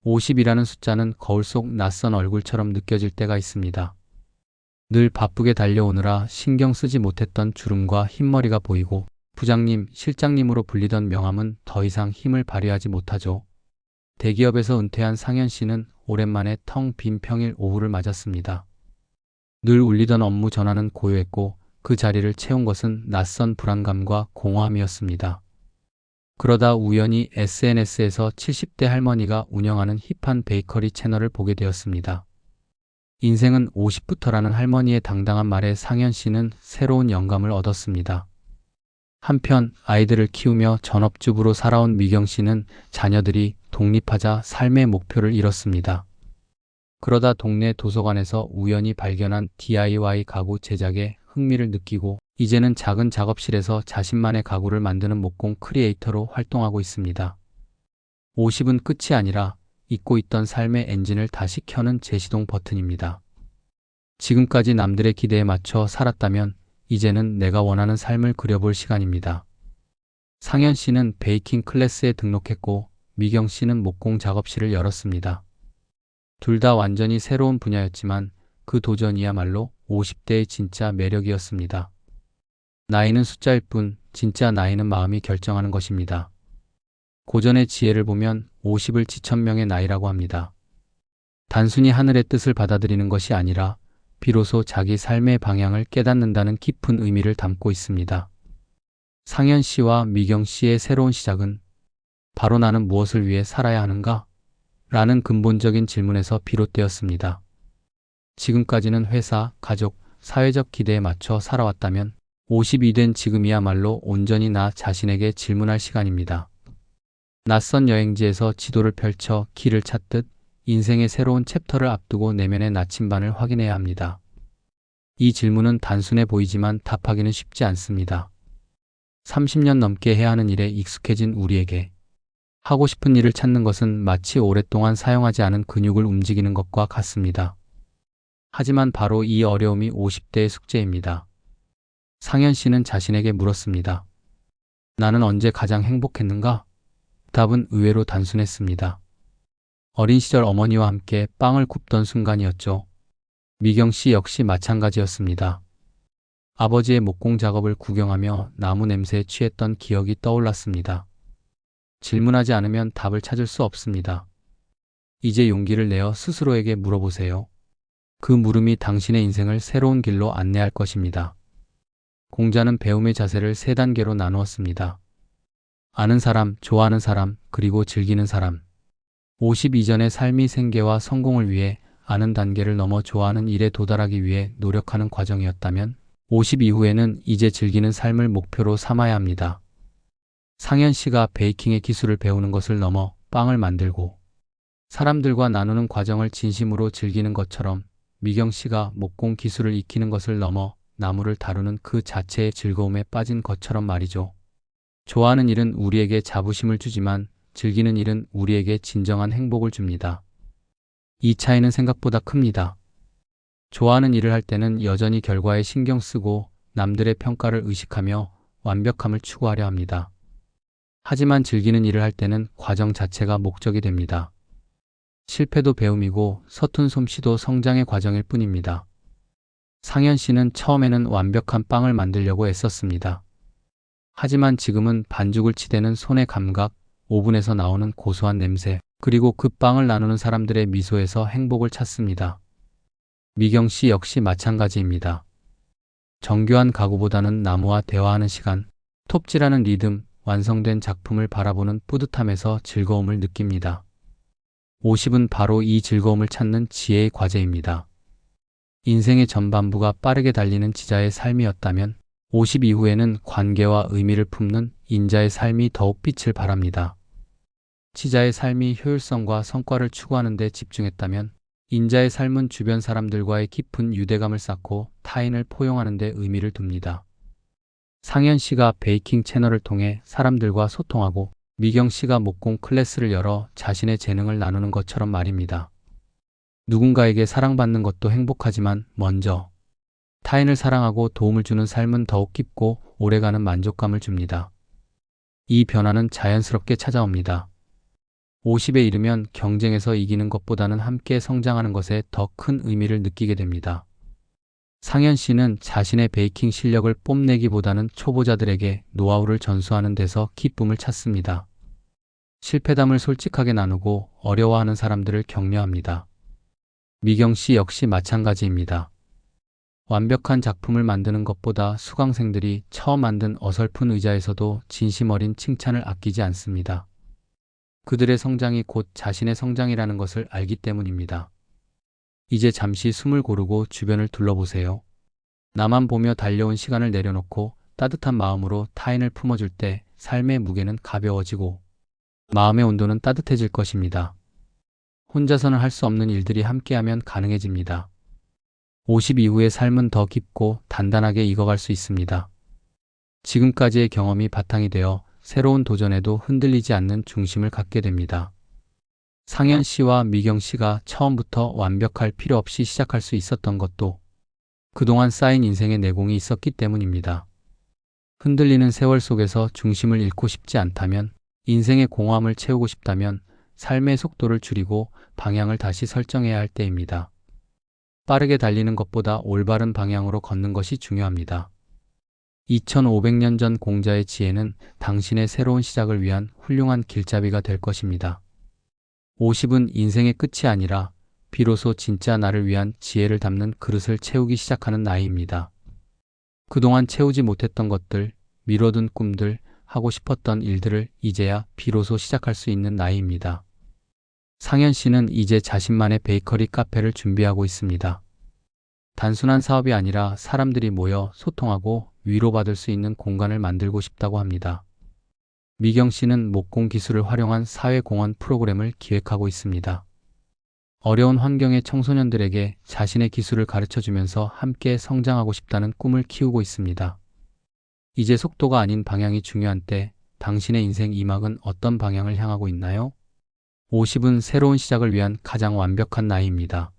50이라는 숫자는 거울 속 낯선 얼굴처럼 느껴질 때가 있습니다. 늘 바쁘게 달려오느라 신경 쓰지 못했던 주름과 흰머리가 보이고 부장님, 실장님으로 불리던 명함은 더 이상 힘을 발휘하지 못하죠. 대기업에서 은퇴한 상현 씨는 오랜만에 텅 빈 평일 오후를 맞았습니다. 늘 울리던 업무 전화는 고요했고 그 자리를 채운 것은 낯선 불안감과 공허함이었습니다. 그러다 우연히 SNS에서 70대 할머니가 운영하는 힙한 베이커리 채널을 보게 되었습니다. 인생은 50부터라는 할머니의 당당한 말에 상현 씨는 새로운 영감을 얻었습니다. 한편 아이들을 키우며 전업주부로 살아온 미경 씨는 자녀들이 독립하자 삶의 목표를 잃었습니다. 그러다 동네 도서관에서 우연히 발견한 DIY 가구 제작에 흥미를 느끼고 이제는 작은 작업실에서 자신만의 가구를 만드는 목공 크리에이터로 활동하고 있습니다. 50은 끝이 아니라 잊고 있던 삶의 엔진을 다시 켜는 제시동 버튼입니다. 지금까지 남들의 기대에 맞춰 살았다면 이제는 내가 원하는 삶을 그려볼 시간입니다. 상현 씨는 베이킹 클래스에 등록했고 미경 씨는 목공 작업실을 열었습니다. 둘 다 완전히 새로운 분야였지만 그 도전이야말로 50대의 진짜 매력이었습니다. 나이는 숫자일 뿐 진짜 나이는 마음이 결정하는 것입니다. 고전의 지혜를 보면 50을 지천명의 나이라고 합니다. 단순히 하늘의 뜻을 받아들이는 것이 아니라 비로소 자기 삶의 방향을 깨닫는다는 깊은 의미를 담고 있습니다. 상현 씨와 미경 씨의 새로운 시작은 바로 나는 무엇을 위해 살아야 하는가? 라는 근본적인 질문에서 비롯되었습니다. 지금까지는 회사, 가족, 사회적 기대에 맞춰 살아왔다면 50이 된 지금이야말로 온전히 나 자신에게 질문할 시간입니다. 낯선 여행지에서 지도를 펼쳐 길을 찾듯 인생의 새로운 챕터를 앞두고 내면의 나침반을 확인해야 합니다. 이 질문은 단순해 보이지만 답하기는 쉽지 않습니다. 30년 넘게 해야 하는 일에 익숙해진 우리에게 하고 싶은 일을 찾는 것은 마치 오랫동안 사용하지 않은 근육을 움직이는 것과 같습니다. 하지만 바로 이 어려움이 50대의 숙제입니다. 상현 씨는 자신에게 물었습니다. 나는 언제 가장 행복했는가? 답은 의외로 단순했습니다. 어린 시절 어머니와 함께 빵을 굽던 순간이었죠. 미경 씨 역시 마찬가지였습니다. 아버지의 목공 작업을 구경하며 나무 냄새에 취했던 기억이 떠올랐습니다. 질문하지 않으면 답을 찾을 수 없습니다. 이제 용기를 내어 스스로에게 물어보세요. 그 물음이 당신의 인생을 새로운 길로 안내할 것입니다. 공자는 배움의 자세를 3단계로 나누었습니다. 아는 사람, 좋아하는 사람, 그리고 즐기는 사람. 50 이전의 삶이 생계와 성공을 위해 아는 단계를 넘어 좋아하는 일에 도달하기 위해 노력하는 과정이었다면 50 이후에는 이제 즐기는 삶을 목표로 삼아야 합니다. 상현 씨가 베이킹의 기술을 배우는 것을 넘어 빵을 만들고 사람들과 나누는 과정을 진심으로 즐기는 것처럼 미경 씨가 목공 기술을 익히는 것을 넘어 나무를 다루는 그 자체의 즐거움에 빠진 것처럼 말이죠. 좋아하는 일은 우리에게 자부심을 주지만 즐기는 일은 우리에게 진정한 행복을 줍니다. 이 차이는 생각보다 큽니다. 좋아하는 일을 할 때는 여전히 결과에 신경 쓰고 남들의 평가를 의식하며 완벽함을 추구하려 합니다. 하지만 즐기는 일을 할 때는 과정 자체가 목적이 됩니다. 실패도 배움이고 서툰 솜씨도 성장의 과정일 뿐입니다. 상현 씨는 처음에는 완벽한 빵을 만들려고 애썼습니다. 하지만 지금은 반죽을 치대는 손의 감각, 오븐에서 나오는 고소한 냄새, 그리고 그 빵을 나누는 사람들의 미소에서 행복을 찾습니다. 미경 씨 역시 마찬가지입니다. 정교한 가구보다는 나무와 대화하는 시간, 톱질하는 리듬, 완성된 작품을 바라보는 뿌듯함에서 즐거움을 느낍니다. 50은 바로 이 즐거움을 찾는 지혜의 과제입니다. 인생의 전반부가 빠르게 달리는 지자의 삶이었다면 50 이후에는 관계와 의미를 품는 인자의 삶이 더욱 빛을 발합니다. 치자의 삶이 효율성과 성과를 추구하는 데 집중했다면 인자의 삶은 주변 사람들과의 깊은 유대감을 쌓고 타인을 포용하는 데 의미를 둡니다. 상현 씨가 베이킹 채널을 통해 사람들과 소통하고 미경 씨가 목공 클래스를 열어 자신의 재능을 나누는 것처럼 말입니다. 누군가에게 사랑받는 것도 행복하지만 먼저 타인을 사랑하고 도움을 주는 삶은 더욱 깊고 오래가는 만족감을 줍니다. 이 변화는 자연스럽게 찾아옵니다. 50에 이르면 경쟁에서 이기는 것보다는 함께 성장하는 것에 더 큰 의미를 느끼게 됩니다. 상현 씨는 자신의 베이킹 실력을 뽐내기보다는 초보자들에게 노하우를 전수하는 데서 기쁨을 찾습니다. 실패담을 솔직하게 나누고 어려워하는 사람들을 격려합니다. 미경 씨 역시 마찬가지입니다. 완벽한 작품을 만드는 것보다 수강생들이 처음 만든 어설픈 의자에서도 진심 어린 칭찬을 아끼지 않습니다. 그들의 성장이 곧 자신의 성장이라는 것을 알기 때문입니다. 이제 잠시 숨을 고르고 주변을 둘러보세요. 나만 보며 달려온 시간을 내려놓고 따뜻한 마음으로 타인을 품어줄 때 삶의 무게는 가벼워지고 마음의 온도는 따뜻해질 것입니다. 혼자서는 할 수 없는 일들이 함께하면 가능해집니다. 50 이후의 삶은 더 깊고 단단하게 익어갈 수 있습니다. 지금까지의 경험이 바탕이 되어 새로운 도전에도 흔들리지 않는 중심을 갖게 됩니다. 상현 씨와 미경 씨가 처음부터 완벽할 필요 없이 시작할 수 있었던 것도 그동안 쌓인 인생의 내공이 있었기 때문입니다. 흔들리는 세월 속에서 중심을 잃고 싶지 않다면, 인생의 공허함을 채우고 싶다면 삶의 속도를 줄이고 방향을 다시 설정해야 할 때입니다. 빠르게 달리는 것보다 올바른 방향으로 걷는 것이 중요합니다. 2500년 전 공자의 지혜는 당신의 새로운 시작을 위한 훌륭한 길잡이가 될 것입니다. 50은 인생의 끝이 아니라 비로소 진짜 나를 위한 지혜를 담는 그릇을 채우기 시작하는 나이입니다. 그동안 채우지 못했던 것들, 미뤄둔 꿈들, 하고 싶었던 일들을 이제야 비로소 시작할 수 있는 나이입니다. 상현 씨는 이제 자신만의 베이커리 카페를 준비하고 있습니다. 단순한 사업이 아니라 사람들이 모여 소통하고 위로받을 수 있는 공간을 만들고 싶다고 합니다. 미경 씨는 목공 기술을 활용한 사회공헌 프로그램을 기획하고 있습니다. 어려운 환경의 청소년들에게 자신의 기술을 가르쳐주면서 함께 성장하고 싶다는 꿈을 키우고 있습니다. 이제 속도가 아닌 방향이 중요한 때 당신의 인생 2막은 어떤 방향을 향하고 있나요? 50은 새로운 시작을 위한 가장 완벽한 나이입니다.